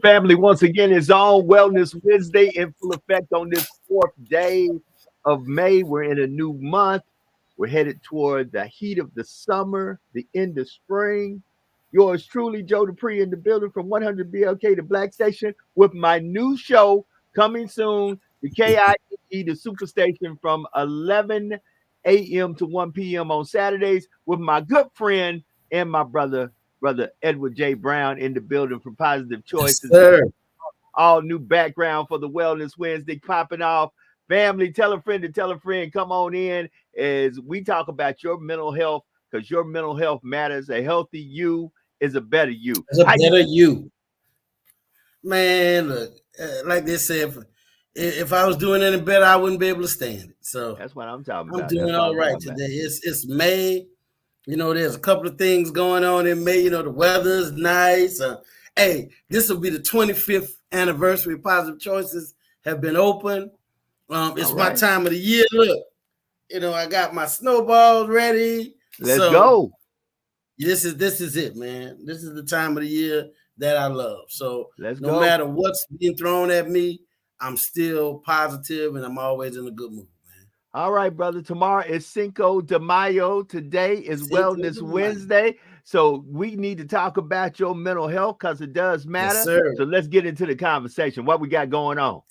family? Once again, it's on Wellness Wednesday in full effect on this fourth day of May. We're in a new month. We're headed toward the heat of the summer, the end of spring. Yours truly, Joe Dupree, in the building from 100 BLK to Black Station with my new show coming soon, the KIE, the Superstation, from 11 a.m. to 1 p.m. on Saturdays with my good friend and my brother Edward J. Brown in the building from Positive Yes, Choices. sir. All new background for the Wellness Wednesday popping off. Family, tell a friend to tell a friend. Come on in as we talk about your mental health because your mental health matters. A healthy you is a better you. It's a How you? better you. Man, look, like they said, if I was doing any better, I wouldn't be able to stand it. So That's what I'm talking I'm about. That's doing what all I'm right talking about. today. It's May. You know, there's a couple of things going on in May. You know, the weather's nice. Hey, this will be the 25th anniversary. Positive Choices have been open. It's All my right. time of the year. Look, you know, I got my snowballs ready. Let's So go. this is it, man. This is the time of the year that I love. So Let's no go. matter what's being thrown at me, I'm still positive and I'm always in a good mood, man. All right, brother. Tomorrow is Cinco de Mayo. Today is Cinco Wellness de Mayo. Wednesday. So we need to talk about your mental health because it does Yes, matter. sir. So let's get into the conversation. What we got going on?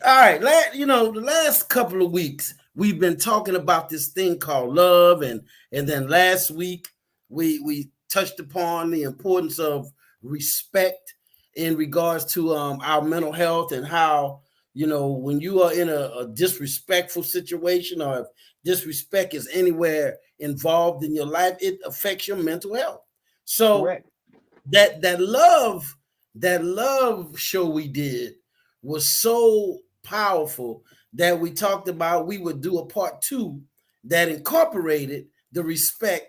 All right, the last couple of weeks we've been talking about this thing called love, and then last week we touched upon the importance of respect in regards to our mental health and how when you are in a disrespectful situation or if disrespect is anywhere involved in your life, it affects your mental health. So Correct. that love show we did was so powerful that we talked about we would do a part two that incorporated the respect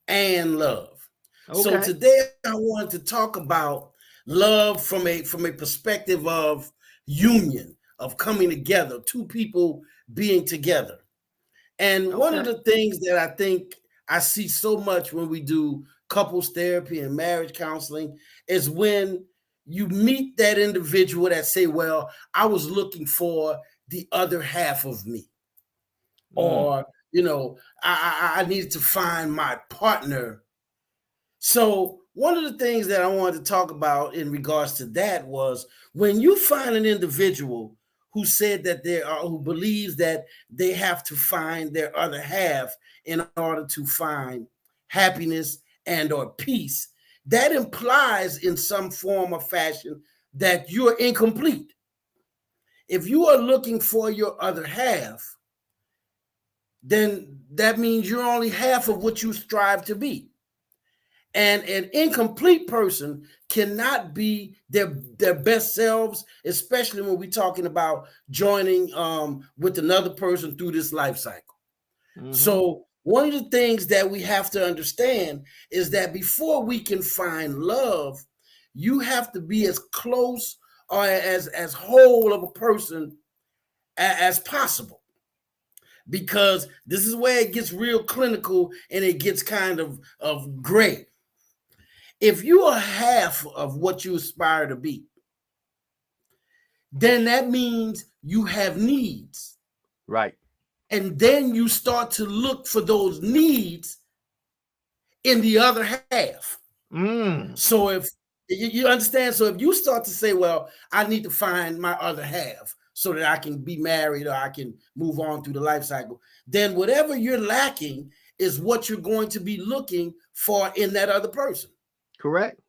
and love. So Okay. today I wanted to talk about love from a perspective of union, of coming together, two people being together. And one of Okay. the things that I think I see so much when we do couples therapy and marriage counseling is when you meet that individual that say, well, I was looking for the other half of me. Mm. Or, I needed to find my partner. So one of the things that I wanted to talk about in regards to that was when you find an individual who said that who believes that they have to find their other half in order to find happiness and or peace, that implies in some form or fashion that you're incomplete. If you are looking for your other half, then that means you're only half of what you strive to be. And an incomplete person cannot be their best selves, especially when we're talking about joining with another person through this life cycle. Mm-hmm. So one of the things that we have to understand is that before we can find love, you have to be as close or as whole of a person as possible. Because this is where it gets real clinical and it gets kind of gray. If you are half of what you aspire to be, then that means you have needs. Right. And then you start to look for those needs in the other half. Mm. So if you understand, so if you start to say, well, I need to find my other half so that I can be married or I can move on through the life cycle, then whatever you're lacking is what you're going to be looking for in that other person. Correct.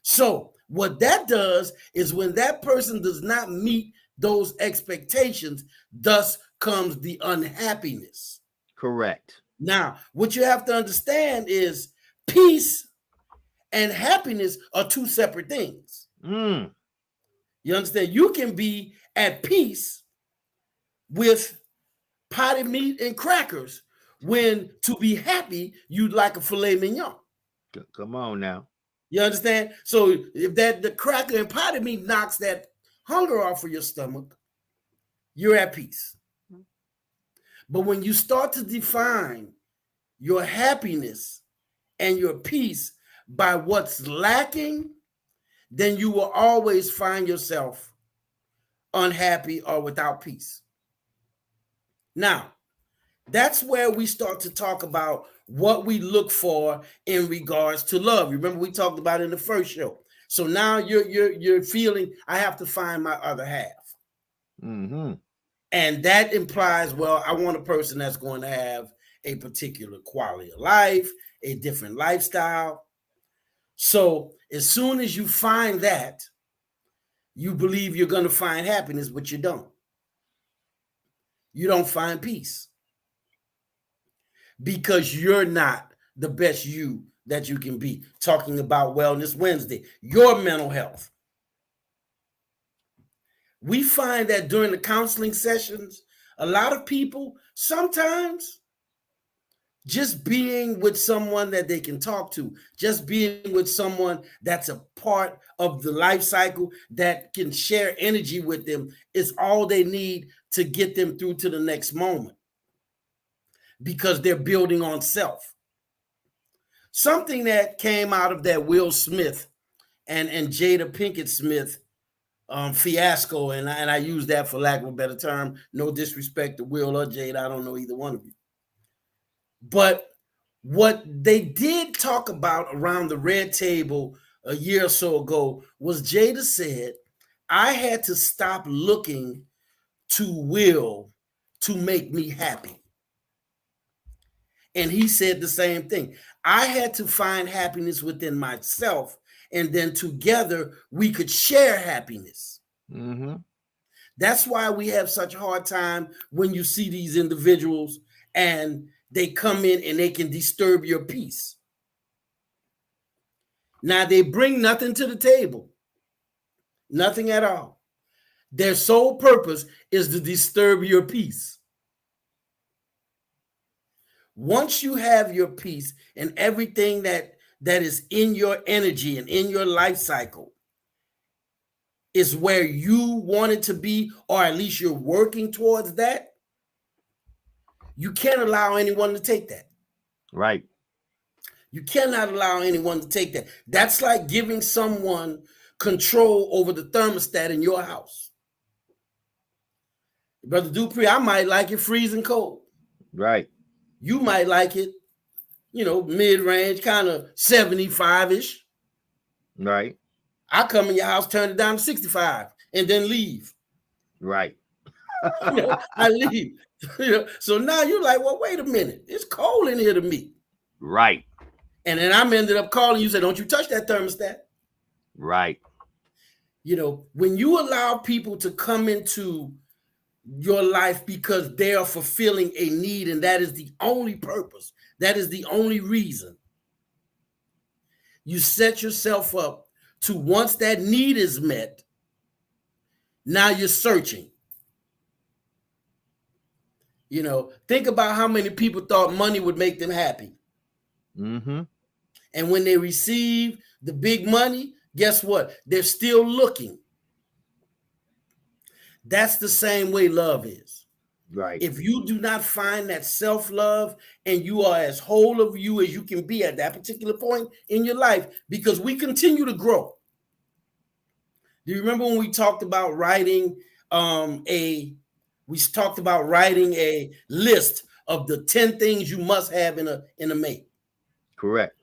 So what that does is when that person does not meet those expectations, thus comes the unhappiness. Correct. Now, what you have to understand is peace and happiness are two separate things. Mm. You understand? You can be at peace with potted meat and crackers when to be happy, you'd like a filet mignon. Come on now. You understand? So if the cracker and potted meat knocks that hunger off of your stomach, you're at peace. But when you start to define your happiness and your peace by what's lacking then you will always find yourself unhappy or without peace. Now, that's where we start to talk about what we look for in regards to love. Remember, we talked about it in the first show. So now you're feeling I have to find my other half. Mm-hmm. And that implies, well, I want a person that's going to have a particular quality of life, a different lifestyle. So as soon as you find that, you believe you're going to find happiness, but you don't. You don't find peace because you're not the best you that you can be. Talking about Wellness Wednesday, your mental health. We find that during the counseling sessions, a lot of people sometimes just being with someone that they can talk to, just being with someone that's a part of the life cycle that can share energy with them is all they need to get them through to the next moment because they're building on self. Something that came out of that Will Smith and Jada Pinkett Smith fiasco, and I use that for lack of a better term. No disrespect to Will or Jada. I don't know either one of you. But what they did talk about around the red table a year or so ago was Jada said, I had to stop looking to Will to make me happy. And he said the same thing. I had to find happiness within myself, and then together we could share happiness. Mm-hmm. That's why we have such a hard time when you see these individuals and they come in and they can disturb your peace. Now, they bring nothing to the table, nothing at all. Their sole purpose is to disturb your peace. Once you have your peace and everything that is in your energy and in your life cycle is where you want it to be, or at least you're working towards that, you can't allow anyone to take that. Right. You cannot allow anyone to take that. That's like giving someone control over the thermostat in your house. Brother Dupree, I might like it freezing cold. Right. You might like it, mid-range, kind of 75-ish. Right. I come in your house, turn it down to 65, and then leave. Right. I leave. So now you're like, well, wait a minute. It's cold in here to me. Right. And then I'm ended up calling you, said, don't you touch that thermostat. Right. When you allow people to come into your life because they are fulfilling a need, and that is the only purpose, that is the only reason, you set yourself up to, once that need is met, now you're searching. Think about how many people thought money would make them happy. Mm-hmm. And when they receive the big money, guess what? They're still looking. That's the same way love is. Right. If you do not find that self-love and you are as whole of you as you can be at that particular point in your life, because we continue to grow. Do you remember when we talked about writing a list of the 10 things you must have in a mate? Correct.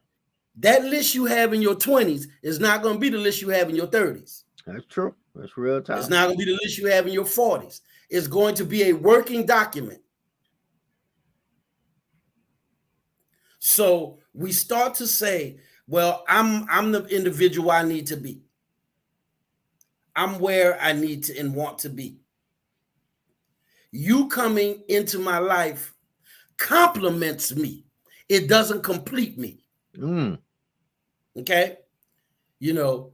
That list you have in your 20s is not going to be the list you have in your 30s. That's true. That's real time. It's not going to be the list you have in your 40s. It's going to be a working document. So we start to say, well, I'm the individual I need to be. I'm where I need to and want to be. You coming into my life complements me. It doesn't complete me. Okay? You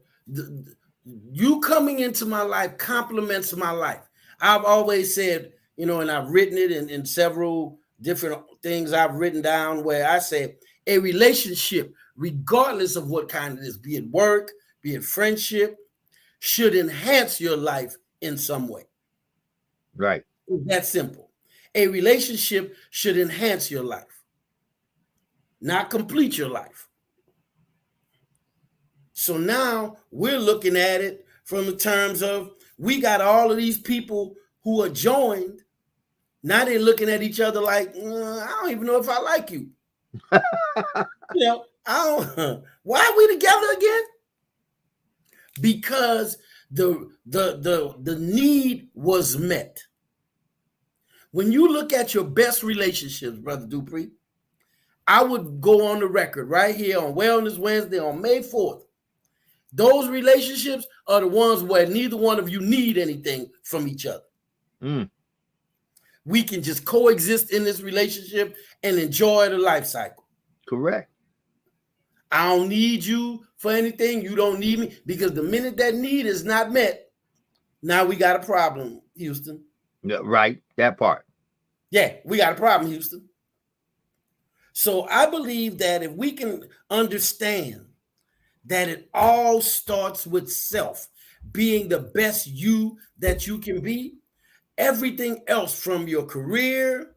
coming into my life complements my life. I've always said, and I've written it in several different things I've written down where I say a relationship, regardless of what kind it is, be it work, be it friendship, should enhance your life in some way. Right. It's that simple. A relationship should enhance your life, not complete your life. So now we're looking at it from the terms of we got all of these people who are joined. Now they're looking at each other like, I don't even know if I like you. You know, I don't. Why are we together again? Because the need was met. When you look at your best relationships, Brother Dupree, I would go on the record right here on Wellness Wednesday on May 4th. Those relationships are the ones where neither one of you need anything from each other. Mm. We can just coexist in this relationship and enjoy the life cycle. Correct. I don't need you for anything. You don't need me, because the minute that need is not met, now we got a problem, Houston. Yeah, right. That part. Yeah, we got a problem, Houston. So I believe that if we can understand that it all starts with self, being the best you that you can be, everything else from your career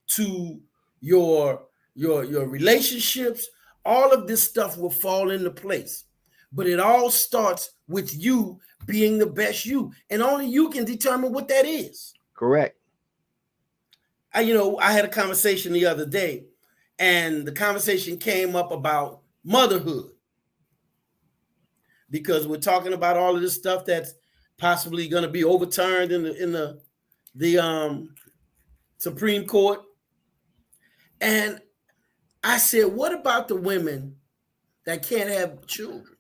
to your relationships, all of this stuff will fall into place. But it all starts with you being the best you, and only you can determine what that is. Correct. I had a conversation the other day, and the conversation came up about motherhood, because we're talking about all of this stuff that's possibly going to be overturned in the Supreme Court. And I said, what about the women that can't have children?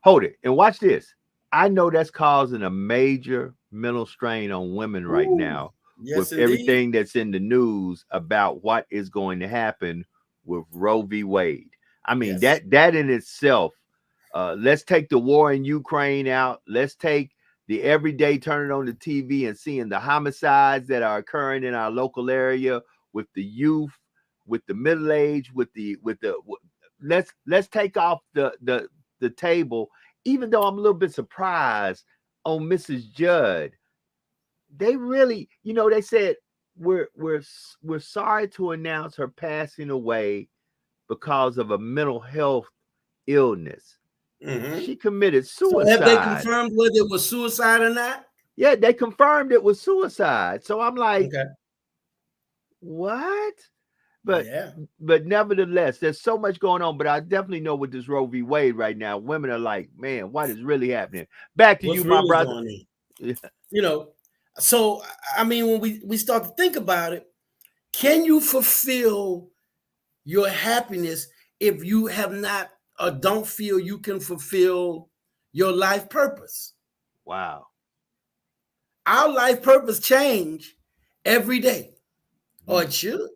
Hold it and watch this. I know that's causing a major mental strain on women right now. Yes, with indeed. Everything that's in the news about what is going to happen with Roe v. Wade. I mean, Yes. that in itself, let's take the war in Ukraine out. Let's take the everyday turning on the TV and seeing the homicides that are occurring in our local area with the youth, with the middle age, let's take off the table. Even though I'm a little bit surprised on Mrs. Judd, they really, they said we're sorry to announce her passing away because of a mental health illness. Mm-hmm. She committed suicide. So have they confirmed whether it was suicide or not? Yeah, they confirmed it was suicide. So I'm like, okay. What? But nevertheless, there's so much going on. But I definitely know with this Roe v. Wade right now, women are like, man, what is really happening? Back to you, my brother. Yeah. So I mean, when we start to think about it, can you fulfill your happiness if you have not or don't feel you can fulfill your life purpose? Wow. Our life purpose change every day, or it should.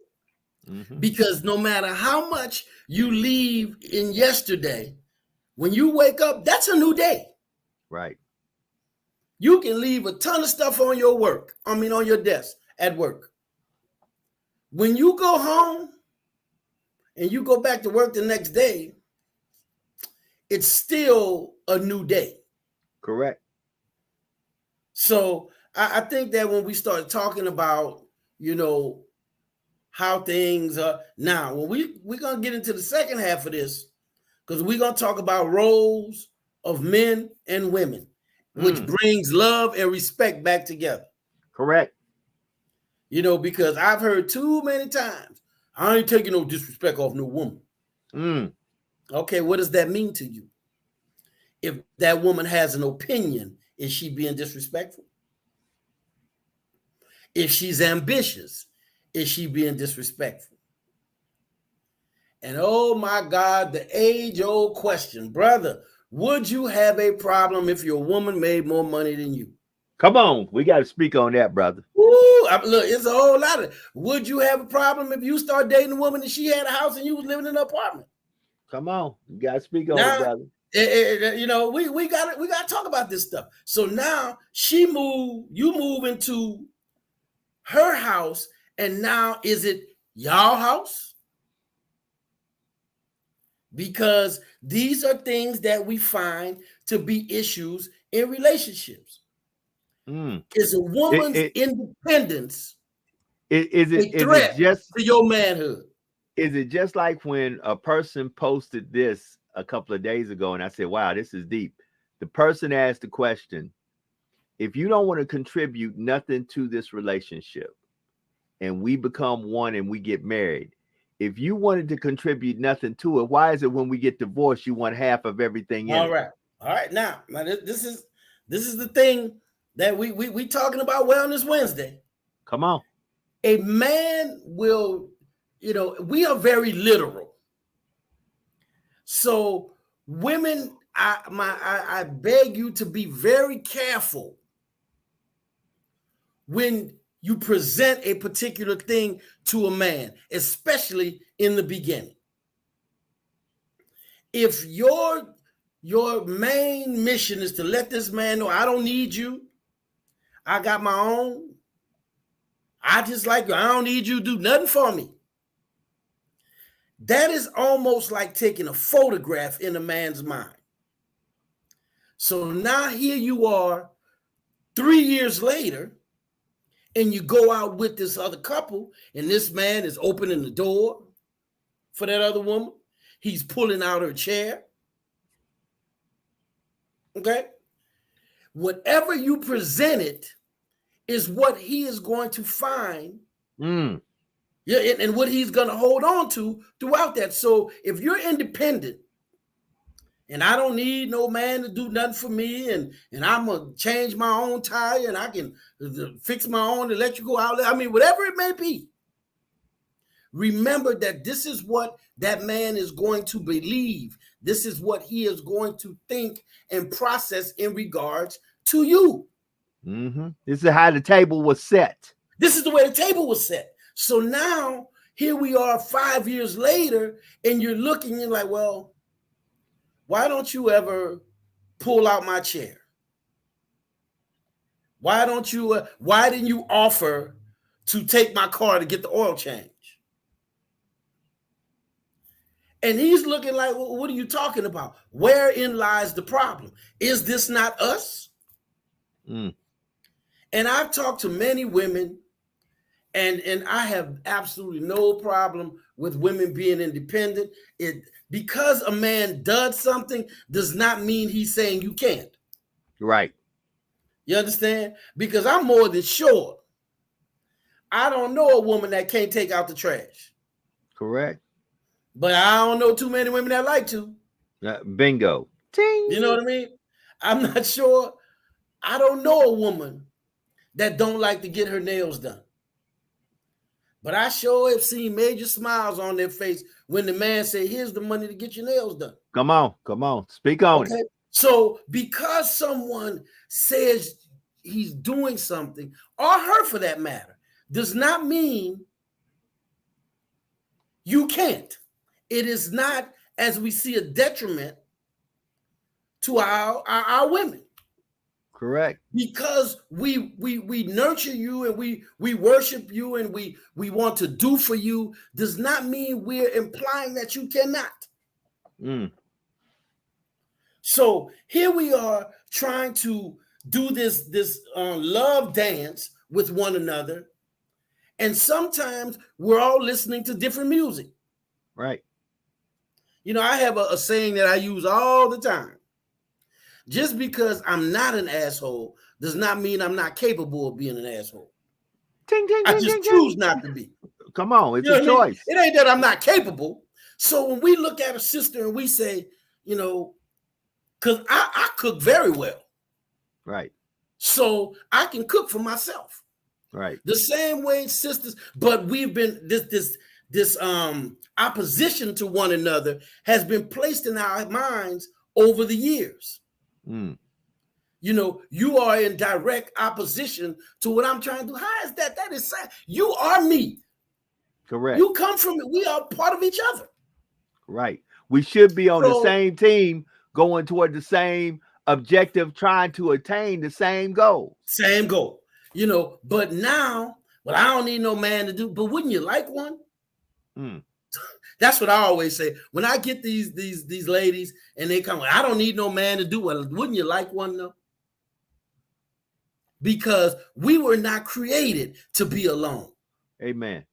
Mm-hmm. Because no matter how much you leave in yesterday, when you wake up, that's a new day. Right. You can leave a ton of stuff on on your desk at work. When you go home and you go back to work the next day, it's still a new day. Correct. So I think that when we start talking about, how things are now, when we're going to get into the second half of this, because we're going to talk about roles of men and women, which brings love and respect back together. Correct. Because I've heard too many times, I ain't taking no disrespect off no woman. Okay, what does that mean to you? If that woman has an opinion, is she being disrespectful? If she's ambitious, is she being disrespectful? And oh my God, the age-old question, brother, would you have a problem if your woman made more money than you? Come on, we got to speak on that, brother. Look, it's a whole lot of. Would you have a problem if you start dating a woman and she had a house and you was living in an apartment? Come on, you got to speak on it, brother. We got to talk about this stuff. So now you move into her house, and now is it y'all house? Because these are things that we find to be issues in relationships. Is a woman's independence is it just to your manhood? Is it just like when a person posted this a couple of days ago, and I said, wow, this is deep. The person asked the question, if you don't want to contribute nothing to this relationship and we become one and we get married, if you wanted to contribute nothing to it, why is it when we get divorced, you want half of everything in All it? right. All right. Now this is the thing that we talking about Wellness Wednesday. Come on. A man will, we are very literal. So women, I beg you to be very careful when you present a particular thing to a man, especially in the beginning. If your main mission is to let this man know, I don't need you, I got my own, I just like you, I don't need you to do nothing for me. That is almost like taking a photograph in a man's mind. So now here you are 3 years later, and you go out with this other couple, and this man is opening the door for that other woman. He's pulling out her chair. Okay? Whatever you presented is what he is going to find. Yeah, and what he's going to hold on to throughout that. So if you're independent, and I don't need no man to do nothing for me, and I'm going to change my own tire, and I can fix my own electrical outlet, I mean, whatever it may be, remember that this is what that man is going to believe. This is what he is going to think and process in regards to you. This is how the table was set. This is the way the table was set. So now, here we are 5 years later, and you're looking, you're like, well, why don't you ever pull out my chair? Why didn't you offer to take my car to get the oil change? And he's looking like, well, what are you talking about? Wherein lies the problem? Is this not us? And I've talked to many women, and I have absolutely no problem with women being independent. Because a man does something does not mean he's saying you can't. Right. You understand? Because I'm more than sure I don't know a woman that can't take out the trash. Correct. But I don't know too many women that like to. Bingo. Ting. You know what I mean? I'm not sure. I don't know a woman that don't like to get her nails done. But I sure have seen major smiles on their face when the man said, here's the money to get your nails done. Come on. Speak on it. So because someone says he's doing something, or her for that matter, does not mean you can't. It is not, as we see, a detriment to our women. Correct. Because we nurture you, and we worship you, and we want to do for you, does not mean we're implying that you cannot. So here we are trying to do this love dance with one another, and sometimes we're all listening to different music. Right. I have a saying that I use all the time. Just because I'm not an asshole does not mean I'm not capable of being an asshole. I just choose not to be. Come on, it's a choice. It ain't that I'm not capable. So when we look at a sister and we say, because I cook very well. Right. So I can cook for myself. Right. The same way sisters, but we've been this opposition to one another has been placed in our minds over the years. You are in direct opposition to what I'm trying to do. How is that? That is sad. You are me. Correct. You come from it. We are part of each other. Right. We should be on the same team, going toward the same objective, trying to attain the same goal. Same goal. But now, I don't need no man to do. But wouldn't you like one? That's what I always say. When I get these ladies and they come, I don't need no man to do. Well, wouldn't you like one though? Because we were not created to be alone. Amen.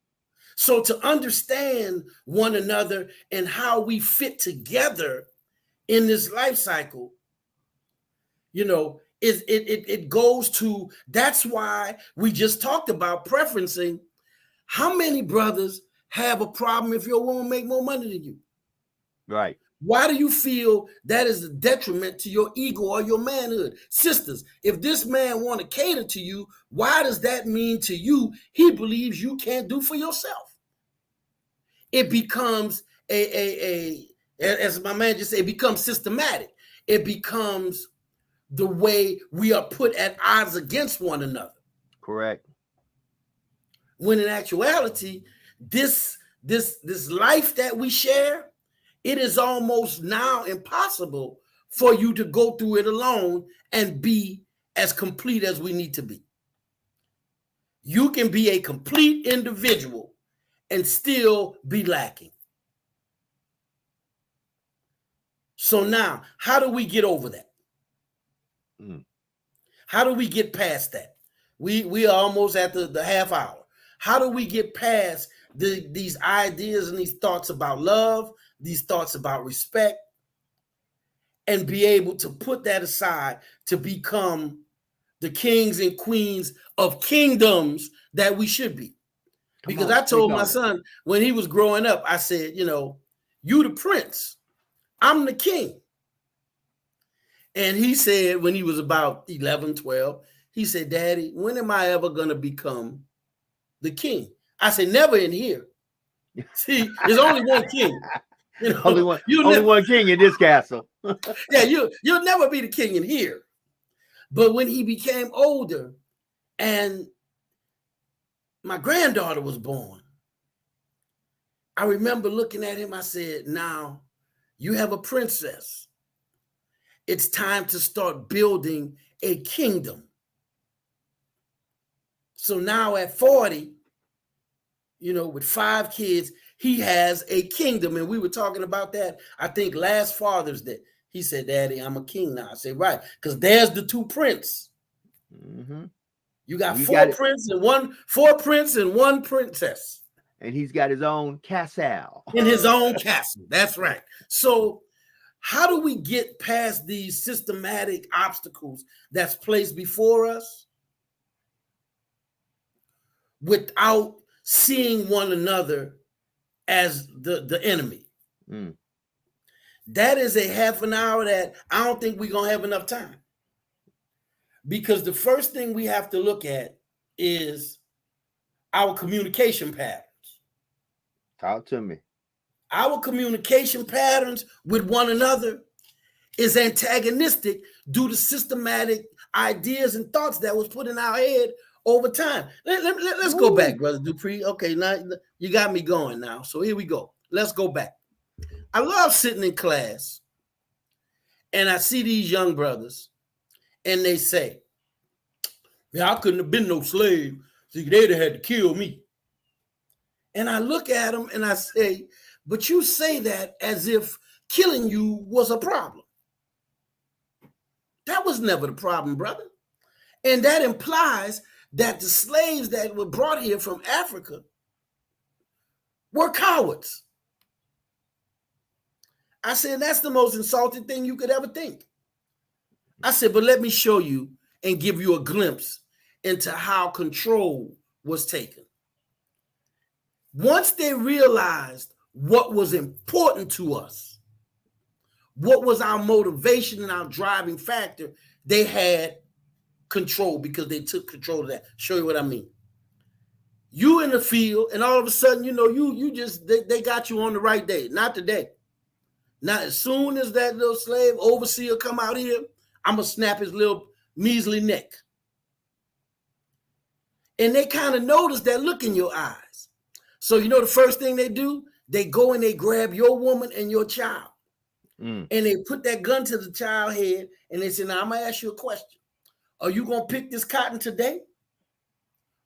So to understand one another and how we fit together in this life cycle, it goes to, that's why we just talked about preferencing. How many brothers have a problem if your woman make more money than you? Right. Why do you feel that is a detriment to your ego or your manhood? Sisters, if this man want to cater to you, why does that mean to you he believes you can't do for yourself? It becomes as my man just said, it becomes systematic. It becomes the way we are put at odds against one another. Correct. When in actuality, this life that we share, it is almost now impossible for you to go through it alone and be as complete as we need to be. You can be a complete individual and still be lacking. So now, how do we get over that? How do we get past that? We are almost at the half hour. How do we get past these ideas and these thoughts about love, these thoughts about respect, and be able to put that aside to become the kings and queens of kingdoms that we should be? Because I told my son when he was growing up, I said, you the prince, I'm the king. And he said when he was about 11, 12, he said, Daddy, when am I ever going to become the king? I said, never in here. See, there's only one king. Only one king in this castle. Yeah, you'll never be the king in here. But when he became older and my granddaughter was born, I remember looking at him. I said, now you have a princess. It's time to start building a kingdom. So now at 40, with 5 kids, he has a kingdom. And we were talking about that, I think, last Father's Day. He said, Daddy, I'm a king now. I said, right, because there's the 2 princes. Mm-hmm. You got 4 princes and 1 princess. And he's got his own castle. In his own castle. That's right. So how do we get past these systematic obstacles that's placed before us without seeing one another as the enemy? That is a half an hour that I don't think we're going to have enough time. Because the first thing we have to look at is our communication patterns. Talk to me. Our communication patterns with one another is antagonistic due to systematic ideas and thoughts that was put in our head over time. Let's go back, Brother Dupree. Okay, now you got me going now. So here we go. Let's go back. I love sitting in class and I see these young brothers and they say, yeah, I couldn't have been no slave. See, they'd have had to kill me. And I look at them and I say, but you say that as if killing you was a problem. That was never the problem, brother. And that implies that the slaves that were brought here from Africa were cowards. I said, that's the most insulting thing you could ever think. I said, but let me show you and give you a glimpse into how control was taken. Once they realized what was important to us, what was our motivation and our driving factor, they had control because they took control of that. Show you what I mean. You in the field, and all of a sudden, they got you on the right day. Not today. Now, as soon as that little slave overseer come out here, I'm going to snap his little measly neck. And they kind of notice that look in your eyes. So, the first thing they do, they go and they grab your woman and your child. And they put that gun to the child's head and they say, now I'm going to ask you a question. Are you going to pick this cotton today?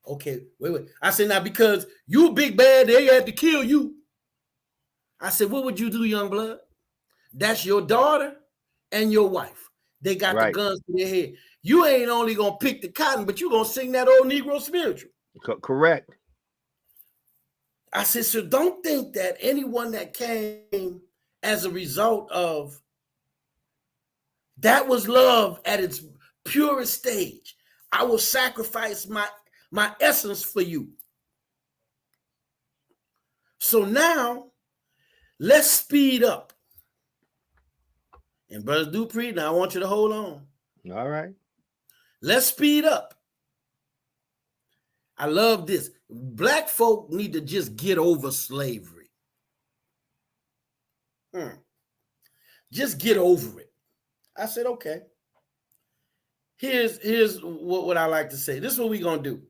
Okay, wait. I said, now because you big bad, they had to kill you. I said, what would you do, young blood? That's your daughter and your wife. They got the guns to their head. You ain't only going to pick the cotton, but you're going to sing that old Negro spiritual. Correct. I said, so don't think that anyone that came as a result of That was love at its purest stage. I will sacrifice my essence for you. So now, let's speed up. And Brother Dupree, now I want you to hold on. All right. Let's speed up. I love this. Black folk need to just get over slavery. Just get over it. I said, okay. Here's what I like to say. This is what we're going to do.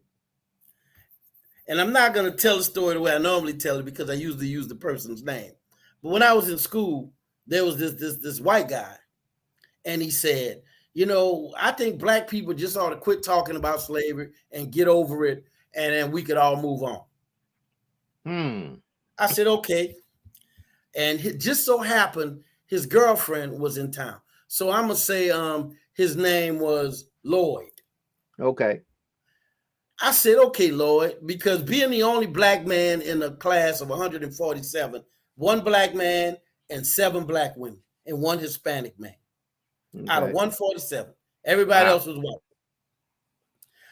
And I'm not going to tell the story the way I normally tell it because I usually use the person's name. But when I was in school, there was this white guy. And he said, you know, I think black people just ought to quit talking about slavery and get over it. And then we could all move on. I said, okay. And it just so happened his girlfriend was in town. So I'm going to say his name was Lloyd. Okay. I said, okay, Lloyd, because being the only black man in a class of 147, one black man and 7 black women and 1 Hispanic man out of 147. Everybody else was white.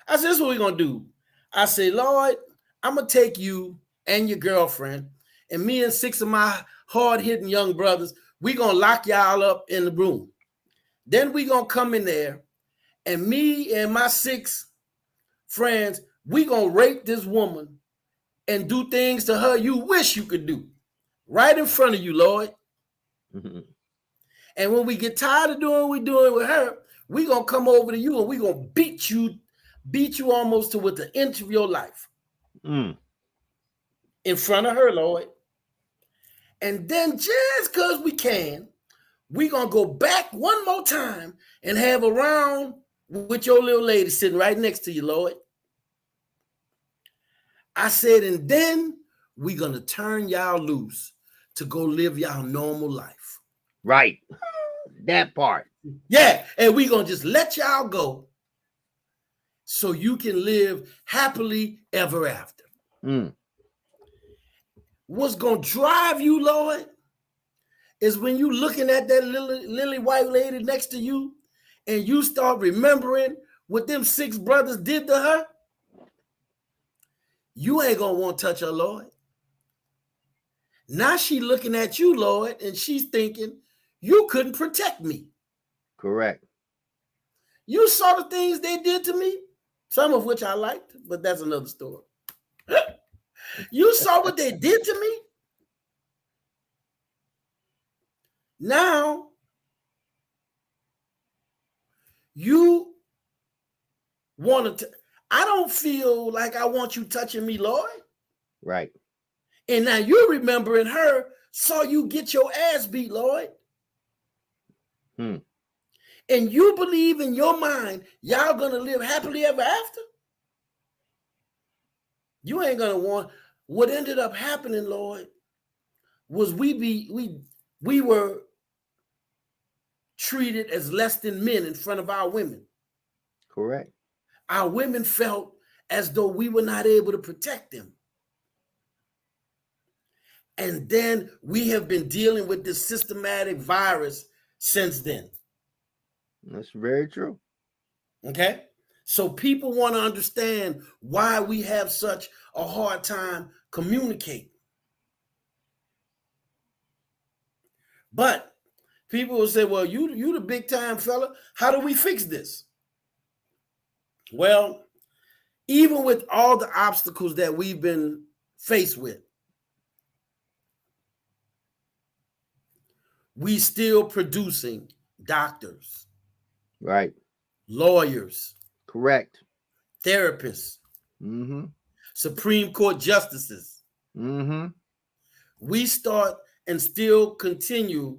I said, this is what we're going to do. I said, Lloyd, I'm going to take you and your girlfriend and me and 6 of my hard-hitting young brothers, we're going to lock y'all up in the room. Then we're going to come in there and me and my 6 friends, we're going to rape this woman and do things to her you wish you could do right in front of you, Lloyd. And when we get tired of doing what we're doing with her, we're going to come over to you and we're going to beat you almost to with the inch of your life in front of her, Lloyd. And then just because we can, we're going to go back one more time and have a round with your little lady sitting right next to you, Lloyd. I said, and then we're going to turn y'all loose to go live y'all normal life. Right. That part. Yeah. And we're going to just let y'all go so you can live happily ever after. What's going to drive you, Lloyd, is when you looking at that lily white lady next to you and you start remembering what them 6 brothers did to her. You ain't going to want to touch her, Lloyd. Now she looking at you, Lloyd, and she's thinking, you couldn't protect me. Correct. You saw the things they did to me, some of which I liked, but that's another story. You saw what they did to me. Now, you want to... I don't feel like I want you touching me, Lloyd. Right. And now you remembering her saw you get your ass beat, Lloyd. And you believe in your mind y'all gonna live happily ever after? You ain't gonna want... What ended up happening, Lloyd, was we were treated as less than men in front of our women. Correct. Our women felt as though we were not able to protect them. And then we have been dealing with this systematic virus since then. That's very true. Okay? So people want to understand why we have such a hard time communicating. But people will say, well, you the big time fella. How do we fix this? Well, even with all the obstacles that we've been faced with, we still producing doctors. Right. Lawyers. Correct. Therapists. Supreme Court justices. We start and still continue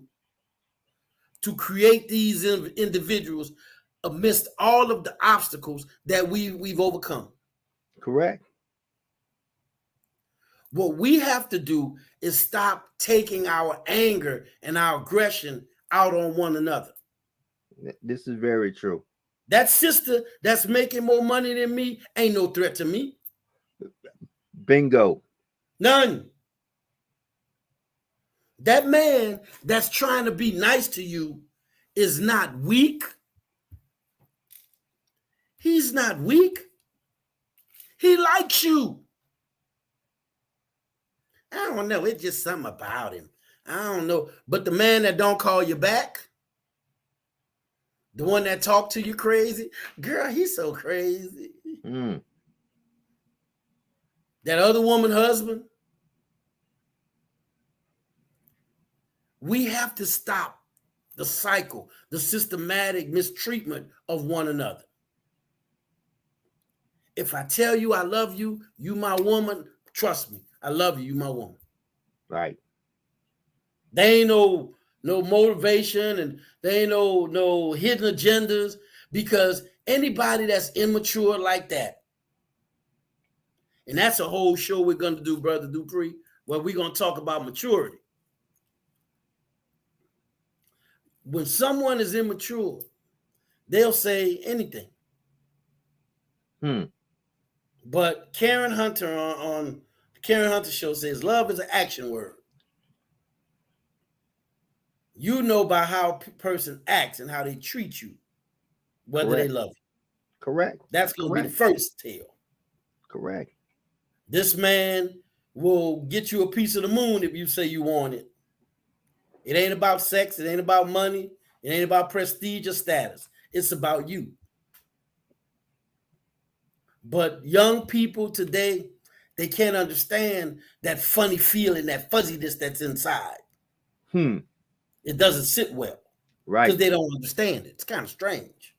to create these individuals amidst all of the obstacles that we've overcome. Correct. What we have to do is stop taking our anger and our aggression out on one another. This is very true. That sister that's making more money than me ain't no threat to me. Bingo. None. That man that's trying to be nice to you is not weak. He's not weak. He likes you. I don't know. It's just something about him. I don't know. But the man that don't call you back, the one that talk to you crazy, girl, he's so crazy. That other woman husband, we have to stop the cycle, the systematic mistreatment of one another. If I tell you I love you, you my woman, trust me, I love you, you my woman. Right. There ain't no motivation, and there ain't no hidden agendas, because anybody that's immature like that, and that's a whole show we're going to do, Brother Dupree, where we're going to talk about maturity. When someone is immature, they'll say anything. But Karen Hunter on the Karen Hunter show says love is an action word. You know by how a person acts and how they treat you, whether they love you. Correct. That's going to be the first tell. Correct. This man will get you a piece of the moon if you say you want it. It ain't about sex. It ain't about money. It ain't about prestige or status. It's about you. But young people today, they can't understand that funny feeling, that fuzziness that's inside. It doesn't sit well. Right. Because they don't understand it. It's kind of strange.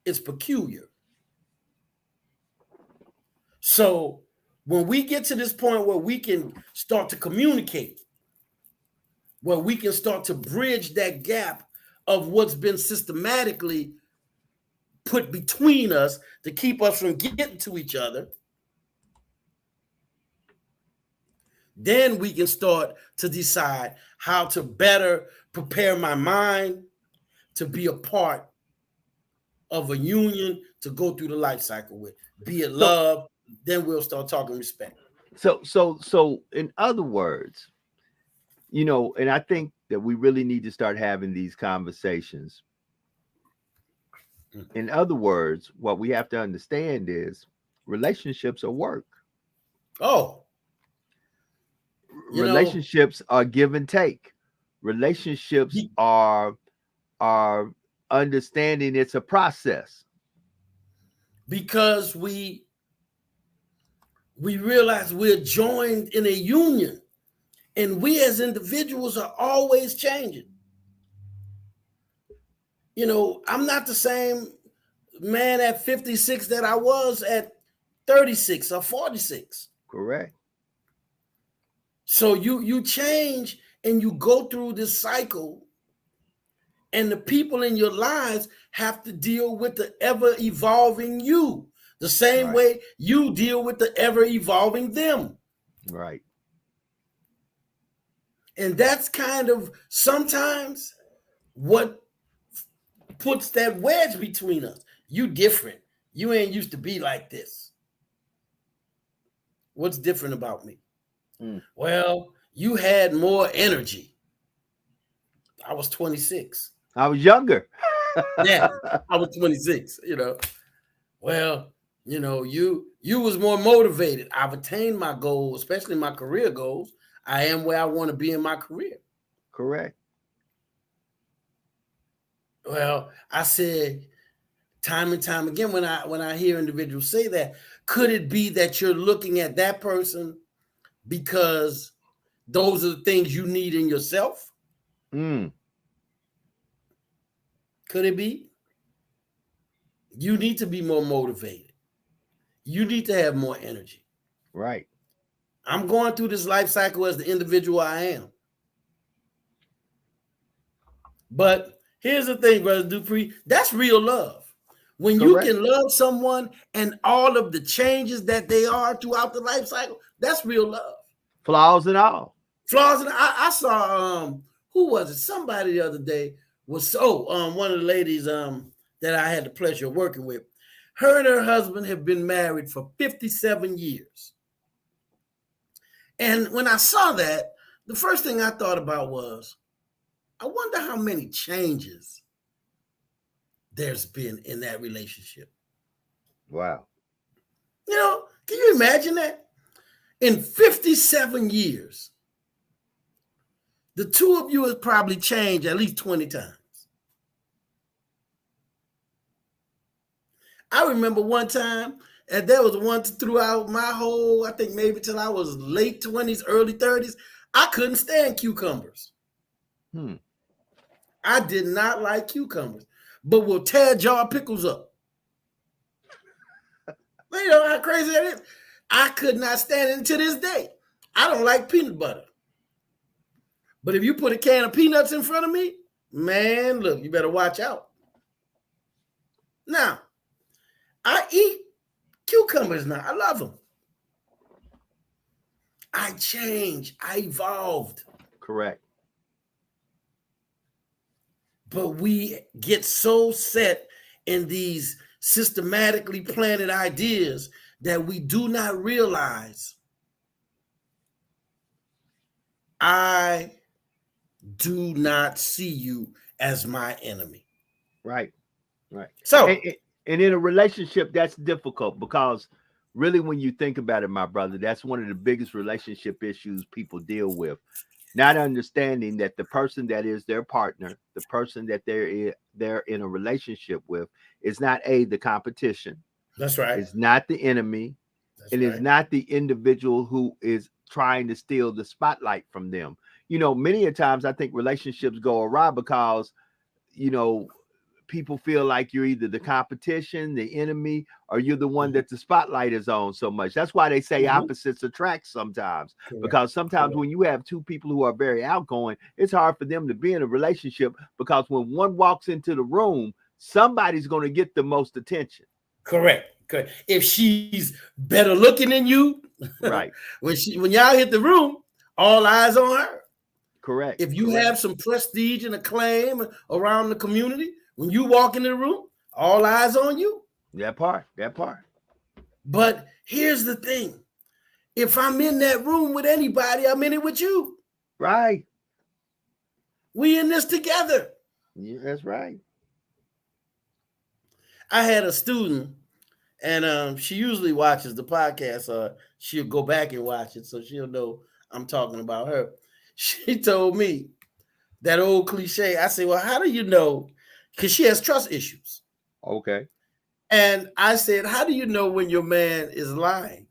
It's peculiar. So when we get to this point where we can start to communicate, where we can start to bridge that gap of what's been systematically put between us to keep us from getting to each other, then we can start to decide how to better prepare my mind to be a part of a union to go through the life cycle with. Be it love, then we'll start talking respect. So in other words, you know, and I think that we really need to start having these conversations. In other words, what we have to understand is relationships are work. Oh, relationships are give and take. Relationships are understanding it's a process. Because we realize we're joined in a union, and we as individuals are always changing. You know, I'm not the same man at 56 that I was at 36 or 46. Correct. So you change and you go through this cycle, and the people in your lives have to deal with the ever-evolving you, the same way you deal with the ever-evolving them. Right. And that's kind of sometimes what puts that wedge between us. You different. You ain't used to be like this. What's different about me? Well, you had more energy. I was 26. I was younger. Yeah, I was 26, you know. Well, you know, you was more motivated. I've attained my goals, especially my career goals. I am where I want to be in my career. Correct. Well, I said time and time again when I hear individuals say that, could it be that you're looking at that person because those are the things you need in yourself? Could it be? You need to be more motivated. You need to have more energy. Right. I'm going through this life cycle as the individual I am. But here's the thing, Brother Dupree, that's real love. When Correct. you can love someone and all of the changes that they are throughout the life cycle, that's real love. Flaws and all. Flaws and I saw who was it? Somebody the other day was one of the ladies that I had the pleasure of working with. Her and her husband have been married for 57 years. And when I saw that, the first thing I thought about was, I wonder how many changes there's been in that relationship. Wow. You know, can you imagine that? In 57 years, the two of you have probably changed at least 20 times. I remember one time, and there was one throughout my whole, I think maybe till I was late 20s, early 30s, I couldn't stand cucumbers. I did not like cucumbers, but will tear jar pickles up. You know how crazy that is? I could not stand it to this day. I don't like peanut butter. But if you put a can of peanuts in front of me, man, look, you better watch out. Now, I eat cucumbers now. I love them. I changed. I evolved. Correct. But we get so set in these systematically planted ideas that we do not realize I do not see you as my enemy. Right. Right. So, and in a relationship, that's difficult because really, when you think about it, my brother, that's one of the biggest relationship issues people deal with. Not understanding that the person that is their partner, the person that they're in a relationship with, is not the competition. That's right. It's not the enemy. That's and right. It's not the individual who is trying to steal the spotlight from them. You know, many a times I think relationships go awry because, you know, people feel like you're either the competition, the enemy, or you're the one that the spotlight is on so much. That's why they say opposites attract sometimes. Correct. Because sometimes when you have two people who are very outgoing, it's hard for them to be in a relationship because when one walks into the room, somebody's going to get the most attention. Correct. If she's better looking than you, right? when y'all hit the room, all eyes on her. Correct. If you have some prestige and acclaim around the community, when you walk into the room, all eyes on you. That part. But here's the thing. If I'm in that room with anybody, I'm in it with you. Right. We in this together. Yeah, that's right. I had a student, and she usually watches the podcast, or she'll go back and watch it, so she'll know I'm talking about her. She told me that old cliche. I said, well, how do you know? Because she has trust issues. Okay. And I said, how do you know when your man is lying?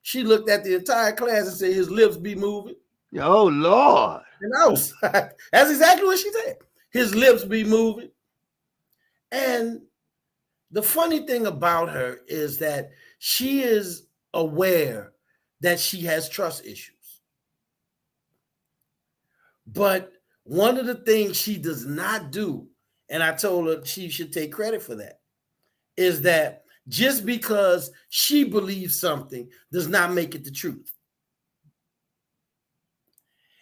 She looked at the entire class and said, his lips be moving. Oh, Lord. And I was like, that's exactly what she said. His lips be moving. And the funny thing about her is that she is aware that she has trust issues. But one of the things she does not do, and I told her she should take credit for that, is that just because she believes something does not make it the truth.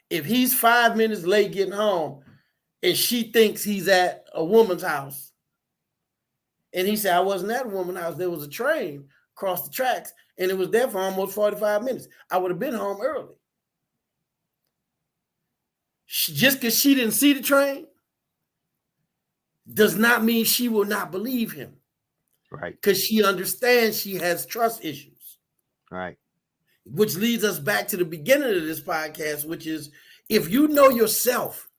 If he's 5 minutes late getting home and she thinks he's at a woman's house, and he said, I wasn't at a woman's house, there was a train across the tracks and it was there for almost 45 minutes. I would have been home early. Just because she didn't see the train does not mean she will not believe him. Right. Because she understands she has trust issues. Right. Which leads us back to the beginning of this podcast, which is if you know yourself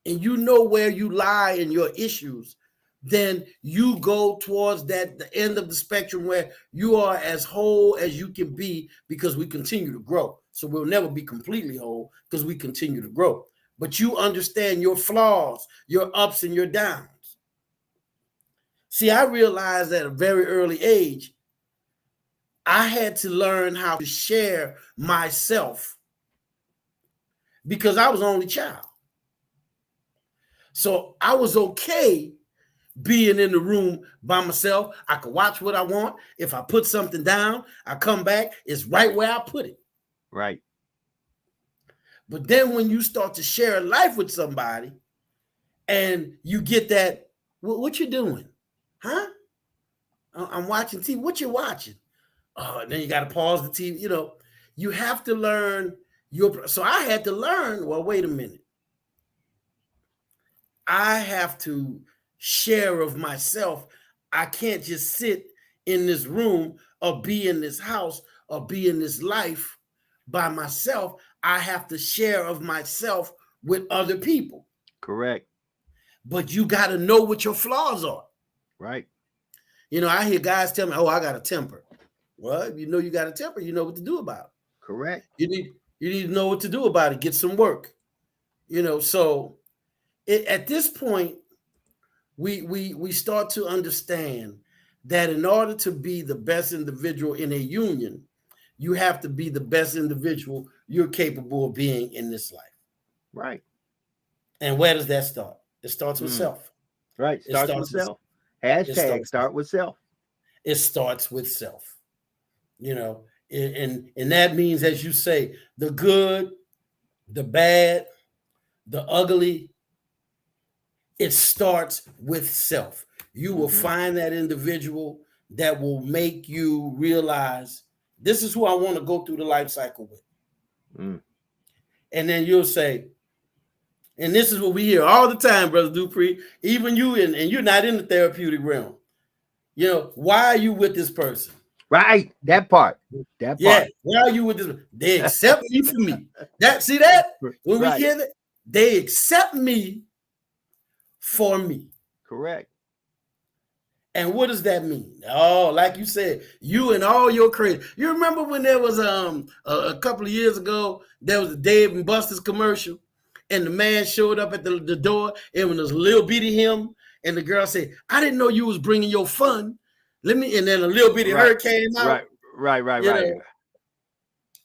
and you know where you lie in your issues, then you go towards the end of the spectrum where you are as whole as you can be because we continue to grow. So we'll never be completely whole because we continue to grow. But you understand your flaws, your ups and your downs. See, I realized at a very early age, I had to learn how to share myself because I was the only child. So I was okay being in the room by myself. I could watch what I want. If I put something down, I come back, it's right where I put it. Right. But then when you start to share a life with somebody and you get that, what you doing? Huh? I'm watching TV. What you watching? Oh, and then you got to pause the TV. You know, you have to learn so I had to learn, well, wait a minute. I have to share of myself. I can't just sit in this room or be in this house or be in this life by myself. I have to share of myself with other people. Correct. But you got to know what your flaws are. Right. You know, I hear guys tell me, "Oh, I got a temper." Well, if you know you got a temper, you know what to do about it. Correct. You need to know what to do about it. Get some work. You know, so at this point, we start to understand that in order to be the best individual in a union, you have to be the best individual you're capable of being in this life. Right. And where does that start? It starts with self. Right. Starts with self. Hashtag start with self. It starts with self. You know, and that means, as you say, the good, the bad, the ugly, it starts with self. You will find that individual that will make you realize this is who I want to go through the life cycle with. And then you'll say, and this is what we hear all the time, Brother Dupree, even you, and you're not in the therapeutic realm. You know, why are you with this person? Right. That part. Yeah. Why are you with this? They accept me for me. See that? When we hear that, they accept me for me. Correct. And what does that mean? Oh, like you said, you and all your crazy. You remember when there was a couple of years ago, there was a Dave and Buster's commercial, and the man showed up at the door, and when it was Lil Bitty him, and the girl said, "I didn't know you was bringing your fun. Let me," and then a Lil Bitty her came out. Right.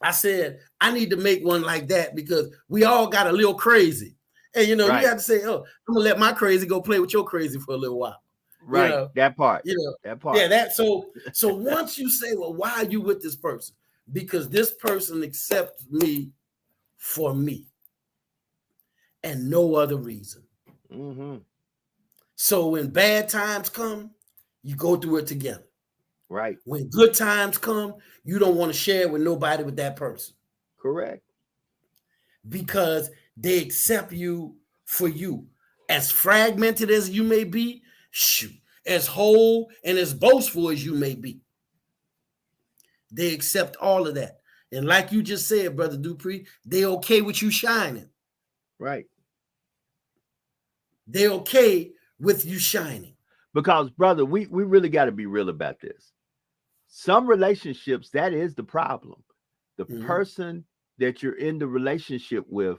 I said, I need to make one like that because we all got a little crazy. And, you know, you have to say, "Oh, I'm going to let my crazy go play with your crazy for a little while." Right. You know, that part. You know, that part. Yeah, so once you say, well, why are you with this person? Because this person accepts me for me and no other reason. So when bad times come, you go through it together. Right. When good times come, you don't want to share with nobody with that person. Correct. Because they accept you for you. As fragmented as you may be, shoot, as whole and as boastful as you may be. They accept all of that. And like you just said, Brother Dupree, they okay with you shining. Right. They okay with you shining. Because, brother, we really got to be real about this. Some relationships, that is the problem. The person that you're in the relationship with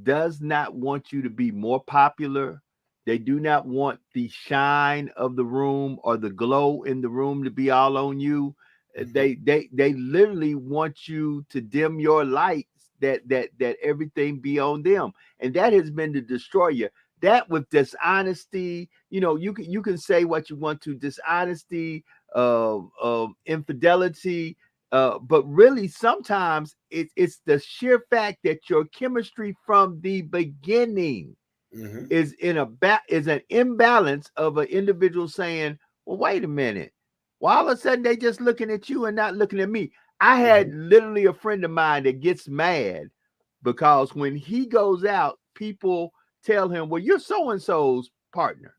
does not want you to be more popular. They do not want the shine of the room or the glow in the room to be all on you. They literally want you to dim your lights, that everything be on them. And that has been to destroy you. That with dishonesty, you know, you can say what you want to, dishonesty, infidelity, but really sometimes it's the sheer fact that your chemistry from the beginning is an imbalance of an individual saying, well, wait a minute, well, all of a sudden they just looking at you and not looking at me. I had literally a friend of mine that gets mad because when he goes out, people tell him, well, you're so-and-so's partner.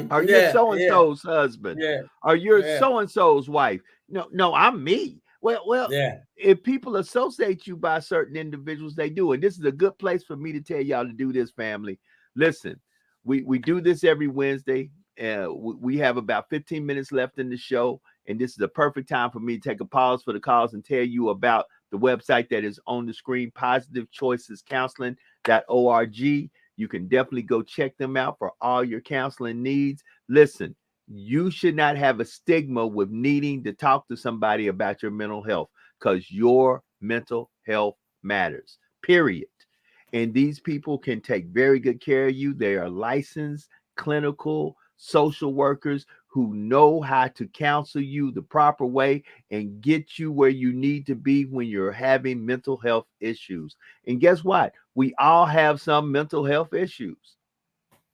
Or you're so-and-so's husband. Or you're so-and-so's wife. No, I'm me. Well, if people associate you by certain individuals, they do. And this is a good place for me to tell y'all to do this, family. Listen, we do this every Wednesday. We have about 15 minutes left in the show. And this is a perfect time for me to take a pause for the calls and tell you about the website that is on the screen, positivechoicescounseling.org. You can definitely go check them out for all your counseling needs. Listen, you should not have a stigma with needing to talk to somebody about your mental health because your mental health matters, period. And these people can take very good care of you. They are licensed, clinical, social workers who know how to counsel you the proper way and get you where you need to be when you're having mental health issues. And guess what? We all have some mental health issues.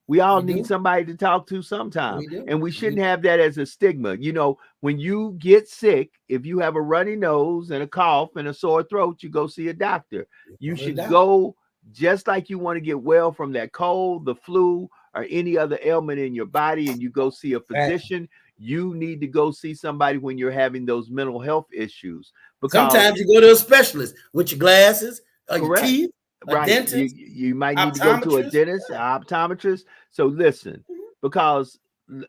We all need somebody to talk to sometime. And we shouldn't have that as a stigma. You know, when you get sick, if you have a runny nose and a cough and a sore throat, you go see a doctor. You should go Just like you want to get well from that cold, the flu, or any other ailment in your body, and you go see a Right. physician, you need to go see somebody when you're having those mental health issues. Because Sometimes you go to a specialist with your glasses, or your correct, teeth, a right? You dentist, you might need to go to a optometrist. dentist, an optometrist. So listen, because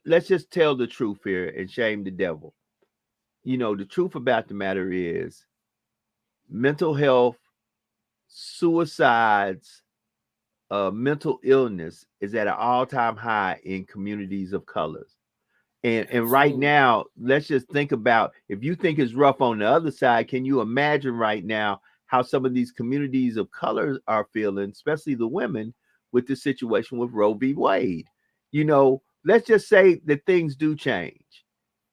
let's just tell the truth here and shame the devil. You know, the truth about the matter is mental health, suicides, mental illness is at an all-time high in communities of colors. And right Absolutely. now, let's just think about, if you think it's rough on the other side, can you imagine right now how some of these communities of color are feeling, especially the women, with the situation with Roe v. Wade? You know, let's just say that things do change.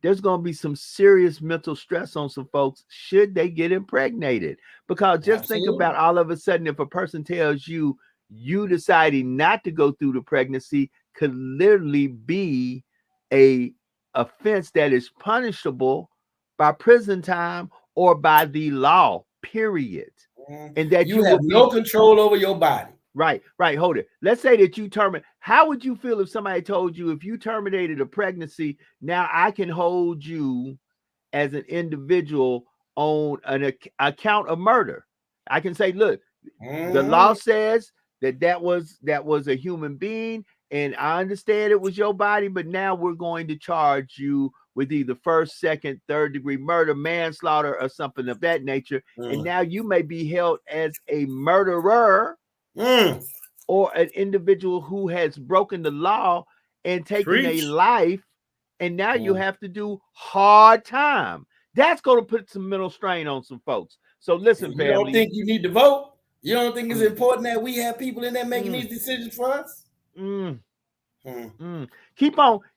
There's going to be some serious mental stress on some folks should they get impregnated. Because just think Absolutely. about, all of a sudden, if a person tells you you deciding not to go through the pregnancy could literally be a offense that is punishable by prison time or by the law, period. And that You you have would no be control over your body. right. Hold it. Let's say that you terminate. How would you feel if somebody told you, if you terminated a pregnancy, now I can hold you as an individual on an account of murder? I can say, look, the law Mhm. says that was a human being, and I understand it was your body, but now we're going to charge you with either first, second, third degree murder, manslaughter, or something of that nature. And Mm. now you may be held as a murderer Mm. or an individual who has broken the law and taken a Preach. life, and now you Mm. have to do hard time. That's going to put some mental strain on some folks. So listen, You don't family. think you need to vote? You don't think it's Mm, important that we have people in there making mm, these decisions for us? mm. Mm. Mm.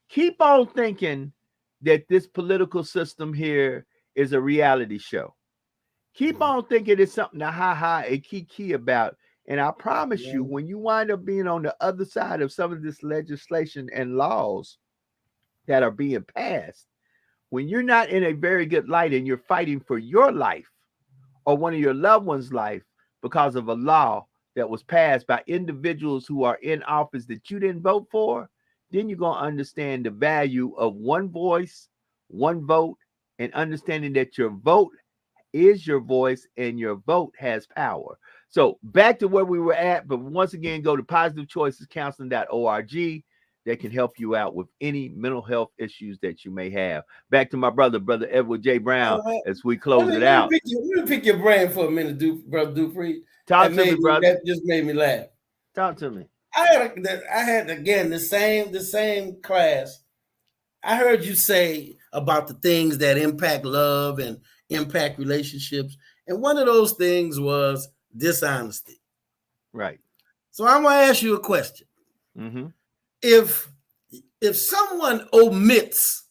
Keep on thinking that this political system here is a reality show. Keep Mm. on thinking it's something to ha and kiki about. And I promise you, Mm. when you wind up being on the other side of some of this legislation and laws that are being passed, when you're not in a very good light and you're fighting for your life or one of your loved ones' life because of a law that was passed by individuals who are in office that you didn't vote for, then you're going to understand the value of one voice, one vote, and understanding that your vote is your voice and your vote has power. So back to where we were at, but once again, go to positivechoicescounseling.org. That can help you out with any mental health issues that you may have. Back to my brother Edward J. Brown, All right. as we Let close me it let me out. pick your let me pick your brain for a minute, brother Dupree. Talk to me, brother. That just made me laugh. Talk to me. I had again the same class. I heard you say about the things that impact love and impact relationships, and one of those things was dishonesty. Right. So I'm gonna ask you a question. Mm-hmm. If if someone omits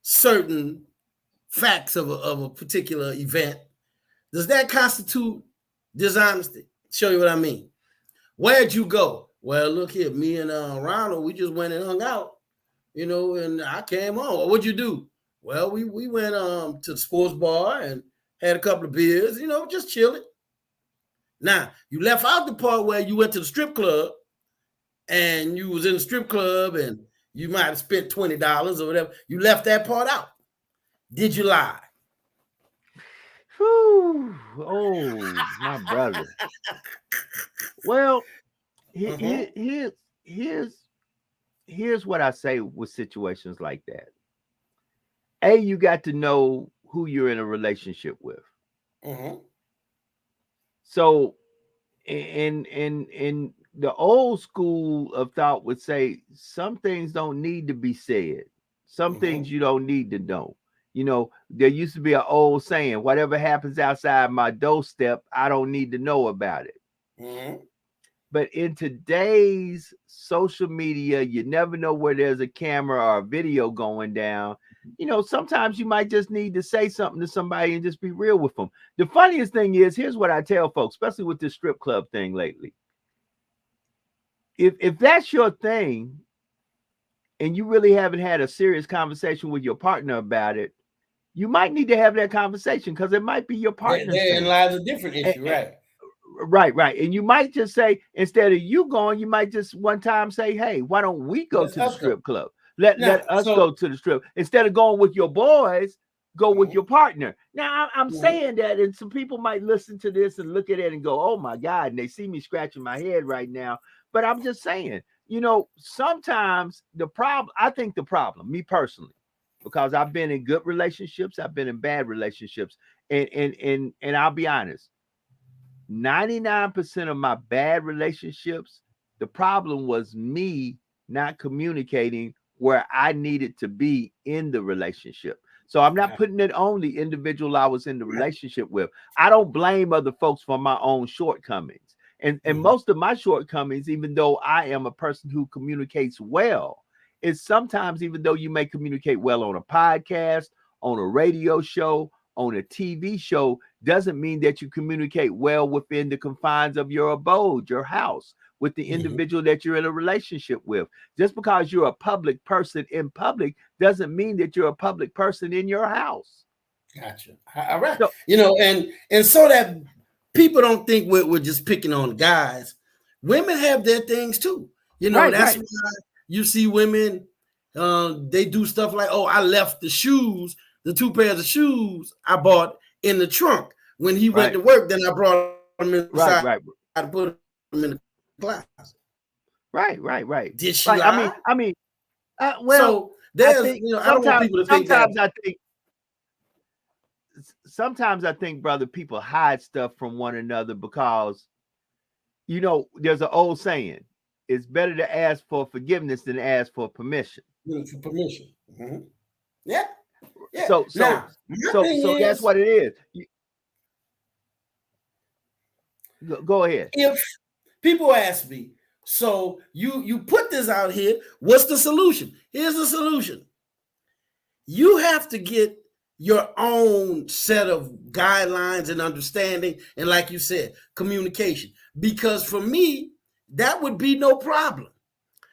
certain facts of a particular event, does that constitute dishonesty? Show you what I mean. Where'd you go? Well, look here, me and Ronald, we just went and hung out, and I came home. What'd you do? Well, we went to the sports bar and had a couple of beers, just chilling. Now, you left out the part where you went to the strip club and you was in the strip club and you might have spent $20 or whatever. You left that part out. Did you lie? Whew. Oh, my brother. Well, Mm-hmm. here's here's what I say with situations like that. A, you got to know who you're in a relationship with. Mm-hmm. So, in the old school of thought would say some things don't need to be said. Some Mm-hmm. things you don't need to know. There used to be an old saying, whatever happens outside my doorstep, I don't need to know about it. Mm-hmm. But in today's social media, you never know where there's a camera or a video going down. Sometimes you might just need to say something to somebody and just be real with them. The funniest thing is, here's what I tell folks, especially with this strip club thing lately. If that's your thing and you really haven't had a serious conversation with your partner about it, you might need to have that conversation because it might be your partner's Therein thing. lies a different And, issue, right? Right. And you might just say, instead of you going, you might just one time say, hey, why don't we go Let's to the us go. strip club? Let Now, us so go to the strip. Instead of going with your boys, go with mhm, your partner. Now, I'm mhm, saying that, and some people might listen to this and look at it and go, oh my God, and they see me scratching my head right now. But I'm just saying, sometimes I think the problem, me personally, because I've been in good relationships, I've been in bad relationships, and I'll be honest, 99% of my bad relationships, the problem was me not communicating where I needed to be in the relationship. So I'm not got putting it on the individual I was in the relationship with. I don't blame other folks for my own shortcomings. And mhm, most of my shortcomings, even though I am a person who communicates well, is sometimes, even though you may communicate well on a podcast, on a radio show, on a TV show, doesn't mean that you communicate well within the confines of your abode, your house, with the mhm. individual that you're in a relationship with. Just because you're a public person in public doesn't mean that you're a public person in your house. Gotcha. All right. So, And so that people don't think we're just picking on guys. Women have their things too. right, That's right, why you see women, they do stuff like, oh, I left the 2 pairs of shoes I bought in the trunk when he went right, to work. Then I brought them inside right, right, to put them in the closet. right. Did she Right. lie? Well, So I there's, think I don't want people to think that. sometimes I think, brother, people hide stuff from one another because there's an old saying: it's better to ask for forgiveness than ask for permission. For permission. Mm-hmm. Yeah. Yeah. So, so, Now, my so, thing so that's is, what it is. Go ahead. if people ask me, so you put this out here, what's the solution? Here's the solution. You have to get your own set of guidelines and understanding, and like you said, communication. Because for me, that would be no problem.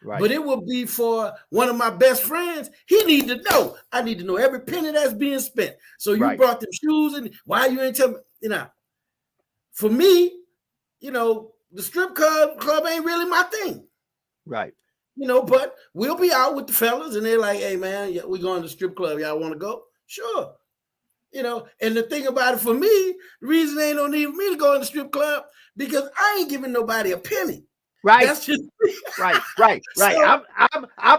Right, But it would be for one of my best friends. He need to know. I need to know every penny that's being spent. So you right, brought them shoes, and why you ain't tell me? For me, the strip club ain't really my thing. right. But we'll be out with the fellas, and they're like, "Hey, man, we going to the strip club. Y'all want to go? Sure." And the thing about it for me, the reason ain't no need for me to go in the strip club because I ain't giving nobody a penny. Right, That's just right. so.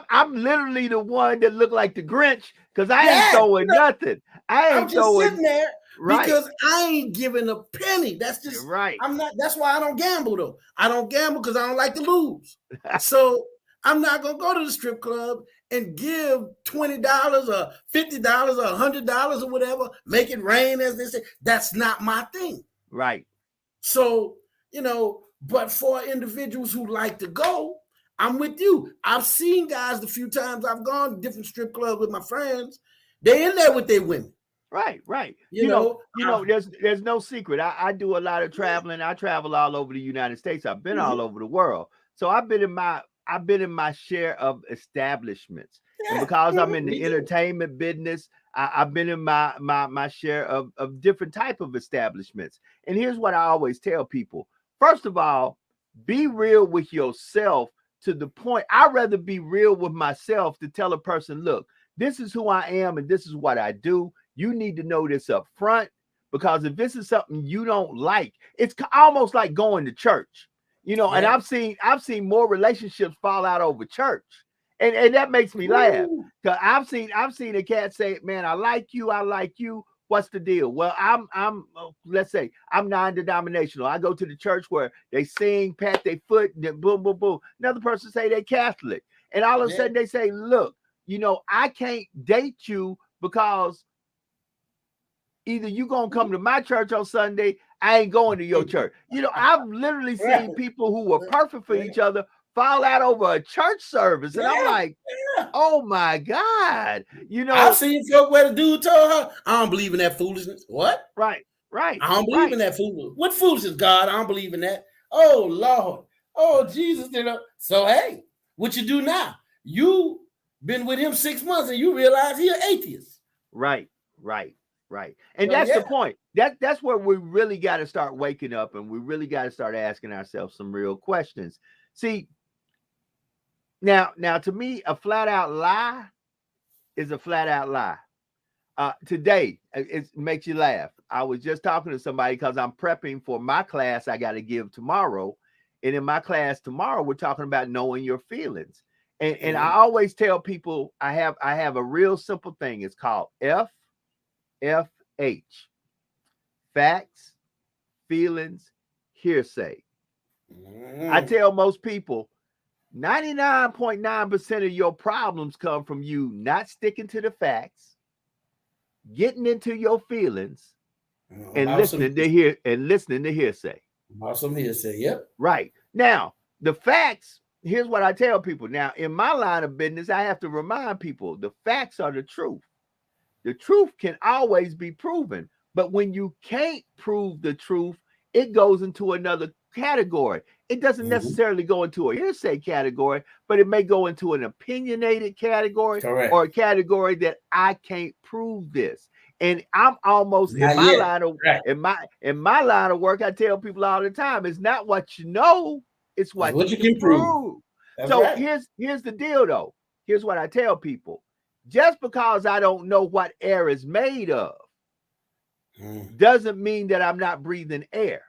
I'm literally the one that look like the Grinch because I ain't Yeah, throwing nothing. I I'm ain't just throwing. sitting there Right, because I ain't giving a penny. That's just right, I'm not. That's why I don't gamble though. I don't gamble because I don't like to lose. So I'm not gonna go to the strip club and give $20 or $50 or $100 or whatever, make it rain as they say. That's not my thing. right, So but for individuals who like to go, I'm with you. I've seen guys the few times I've gone to different strip clubs with my friends. They in there with their women. right. You know, There's no secret. I do a lot of traveling. I travel all over the United States. I've been all over the world. So I've been in my share of establishments. And yeah, because I'm in the me too. entertainment business, I've been in my share of different type of establishments. And here's what I always tell people. First of all, be real with yourself to the point. I'd rather be real with myself to tell a person, look, this is who I am and this is what I do. You need to know this up front because if this is something you don't like, it's almost like going to church. And Yeah. I've seen more relationships fall out over church. And that makes me laugh. Woo. Cause I've seen a cat say, man, I like you. What's the deal? Well, let's say I'm non-denominational. I go to the church where they sing, pat their foot, and then boom, boom, boom. Another person say they Catholic. And all of a Yeah. sudden they say, look, I can't date you because either you gonna come to my church on Sunday, I ain't going to your church. I've literally Right. seen people who were perfect for each other fall out over a church service. And I'm Yeah. like, oh my God. I've seen folk where the dude told her, I don't believe in that foolishness. What? Right, I don't believe in right. that foolishness. What foolishness, God? I don't believe in that. Oh, Lord. Oh, Jesus. So, hey, what you do now? You been with him 6 months and you realize he an atheist. Right. Right. And So that's yeah. the point. That's where we really got to start waking up, and we really got to start asking ourselves some real questions. See, now to me, a flat out lie is a flat out lie. Today, it makes you laugh. I was just talking to somebody because I'm prepping for my class I got to give tomorrow. And in my class tomorrow, we're talking about knowing your feelings. And I always tell people I have a real simple thing. It's called FFH. Facts, feelings, hearsay. I tell most people 99.9% of your problems come from you not sticking to the facts, getting into your feelings, and listening to hearsay. Awesome hearsay. Yep. Right. Now, the facts, here's what I tell people. Now, in my line of business, I have to remind people the facts are the truth. The truth can always be proven. But when you can't prove the truth, it goes into another category. It doesn't necessarily go into a hearsay category, but it may go into an opinionated category. Correct. Or a category that I can't prove this. And I'm almost Not in my yet. line of Right. in my line of work, I tell people all the time, it's not what you know, it's what you can prove. That's so right. here's the deal though. Here's what I tell people. Just because I don't know what air is made of doesn't mean that I'm not breathing air.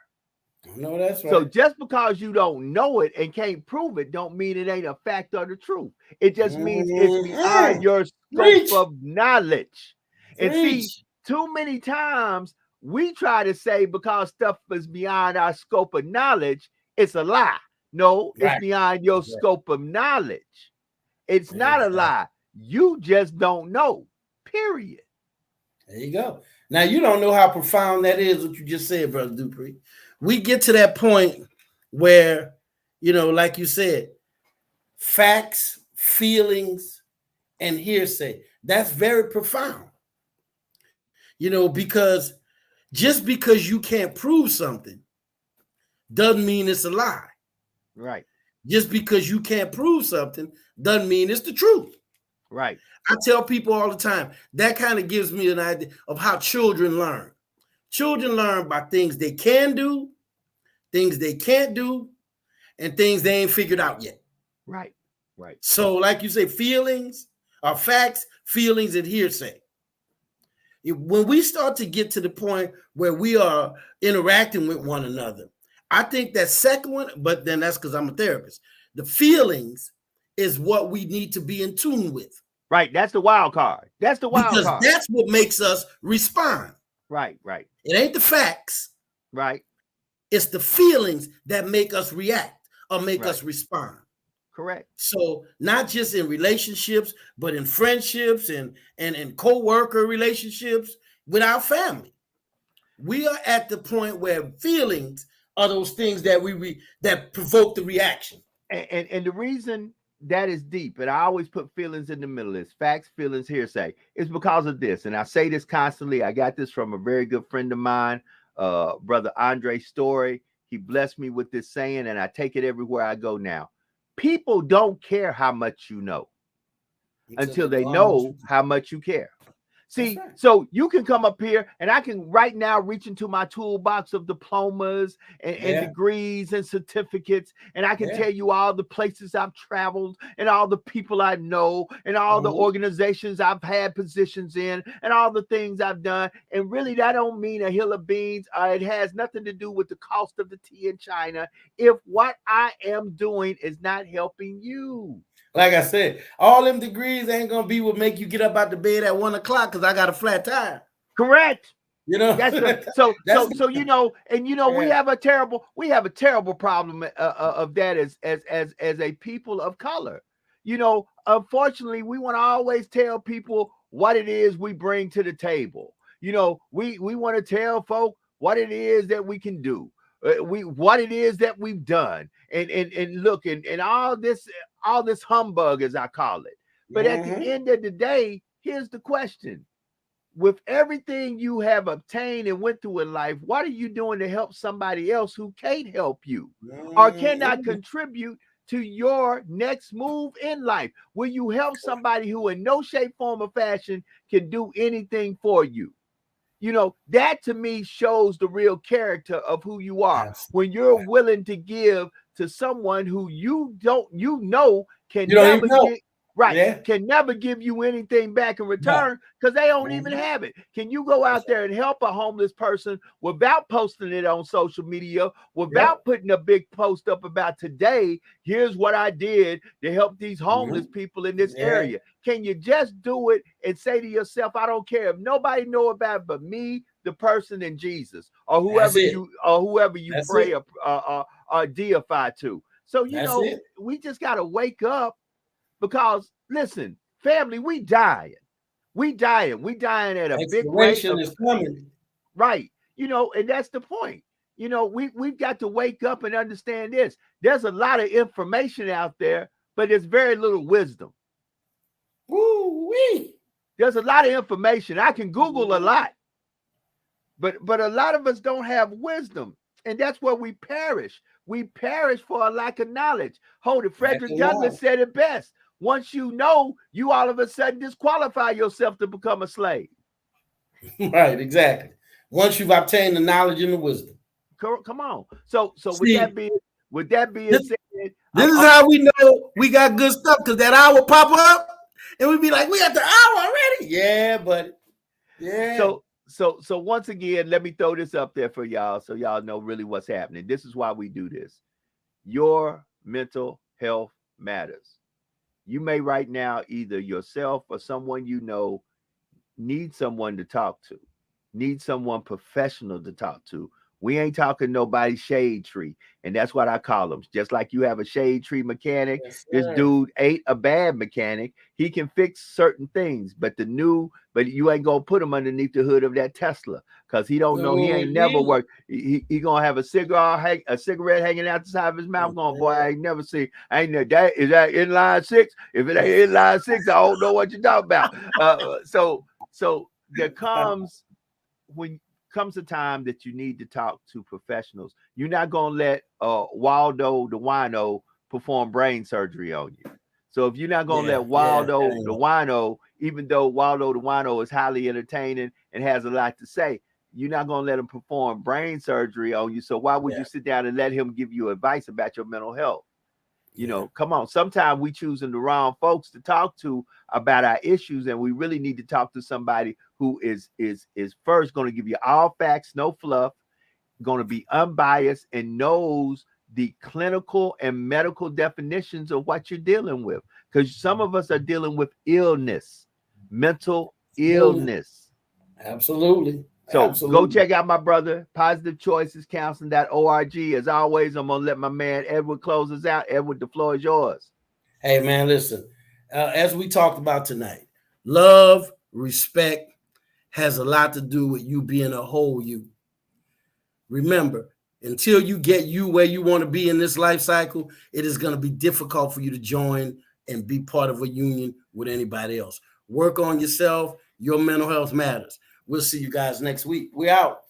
No, that's right. So just because you don't know it and can't prove it, don't mean it ain't a fact or the truth. It just means it's beyond your scope of knowledge. And see, too many times we try to say because stuff is beyond our scope of knowledge, it's a lie. No, it's beyond your scope of knowledge. It's not a lie. You just don't know, period. There you go. Now, you don't know how profound that is, what you just said, Brother Dupree. We get to that point where, like you said, facts, feelings, and hearsay. That's very profound. Because just because you can't prove something doesn't mean it's a lie. Right. Just because you can't prove something doesn't mean it's the truth. Right. I tell people all the time, that kind of gives me an idea of how children learn. Children learn by things they can do, things they can't do, and things they ain't figured out yet. Right. Right. So, like you say, feelings are facts, feelings, and hearsay. When we start to get to the point where we are interacting with one another, I think that second one, but then that's because I'm a therapist. The feelings is what we need to be in tune with. Right. That's the wild card. That's the wild card. Because that's what makes us respond. Right. Right. It ain't the facts. Right. It's the feelings that make us react or make us respond. Correct. So not just in relationships, but in friendships and co-worker relationships with our family. We are at the point where feelings are those things that that provoke the reaction. And the reason that is deep, and I always put feelings in the middle, is facts, feelings, hearsay, is because of this. And I say this constantly. I got this from a very good friend of mine, Brother Andre Story. He blessed me with this saying, and I take it everywhere I go now. People don't care how much you know until they know how much you care. See, so you can come up here and I can right now reach into my toolbox of diplomas and degrees and certificates. And I can tell you all the places I've traveled and all the people I know and all the organizations I've had positions in and all the things I've done. And really, that don't mean a hill of beans. It has nothing to do with the cost of the tea in China if what I am doing is not helping you. Like I said, all them degrees ain't gonna be what make you get up out the bed at 1 o'clock because I got a flat tire. Correct. That's so we have a terrible problem of that as a people of color. Unfortunately, we want to always tell people what it is we bring to the table. We want to tell folk what it is that we can do. What it is that we've done, and look, and all this humbug, as I call it. But at the end of the day, here's the question: with everything you have obtained and went through in life, what are you doing to help somebody else who can't help you or cannot contribute to your next move in life? Will you help somebody who in no shape, form, or fashion can do anything for you? You know, that to me shows the real character of who you are. Absolutely. When you're willing to give to someone who you can You don't never even know. get right, Yeah. can never give you anything back in return because they don't even have it. Can you go out there and help a homeless person without posting it on social media, without putting a big post up about today? Here's what I did to help these homeless people in this area. Can you just do it and say to yourself, I don't care if nobody know about it but me, the person, and Jesus, or whoever you pray or deify to. So we just got to wake up, because listen, family, we dying at a big rate. Is coming. Right. And that's the point. We've got to wake up and understand this. There's a lot of information out there, but there's very little wisdom. Woo-wee. There's a lot of information. I can Google a lot, but a lot of us don't have wisdom, and that's where we perish. We perish for a lack of knowledge. Frederick Douglass said it best. Once you know, you all of a sudden disqualify yourself to become a slave. Right, exactly. Once you've obtained the knowledge and the wisdom. Come on. So with that being said, this is how we know we got good stuff, because that hour pop up and we'd be like, we got the hour already. Yeah, buddy. Yeah. So once again, let me throw this up there for y'all so y'all know really what's happening. This is why we do this. Your mental health matters. You may right now, either yourself or someone you know, need someone to talk to, need someone professional to talk to. We ain't talking nobody shade tree. And that's what I call them. Just like you have a shade tree mechanic, this dude ain't a bad mechanic. He can fix certain things, but you ain't gonna put him underneath the hood of that Tesla, because he don't know. He ain't never worked. He gonna have a cigarette hanging out the side of his mouth going, boy, I ain't never seen. Is that inline 6? If it ain't inline 6, I don't know what you're talking about. So there comes a time that you need to talk to professionals. You're not going to let Waldo the wino perform brain surgery on you. So if you're not going to let Waldo the wino, even though Waldo the wino is highly entertaining and has a lot to say, you're not going to let him perform brain surgery on you. So why would you sit down and let him give you advice about your mental health? Come on. Sometimes we choosing the wrong folks to talk to about our issues, and we really need to talk to somebody who is first going to give you all facts, no fluff, going to be unbiased, and knows the clinical and medical definitions of what you're dealing with. Because some of us are dealing with illness, mental illness. Absolutely. So go check out my brother, positivechoicescounseling.org. As always, I'm going to let my man Edward close us out. Edward, the floor is yours. Hey, man, listen. As we talked about tonight, love, respect has a lot to do with you being a whole you. Remember, until you get you where you want to be in this life cycle, it is going to be difficult for you to join and be part of a union with anybody else. Work on yourself. Your mental health matters. We'll see you guys next week. We out.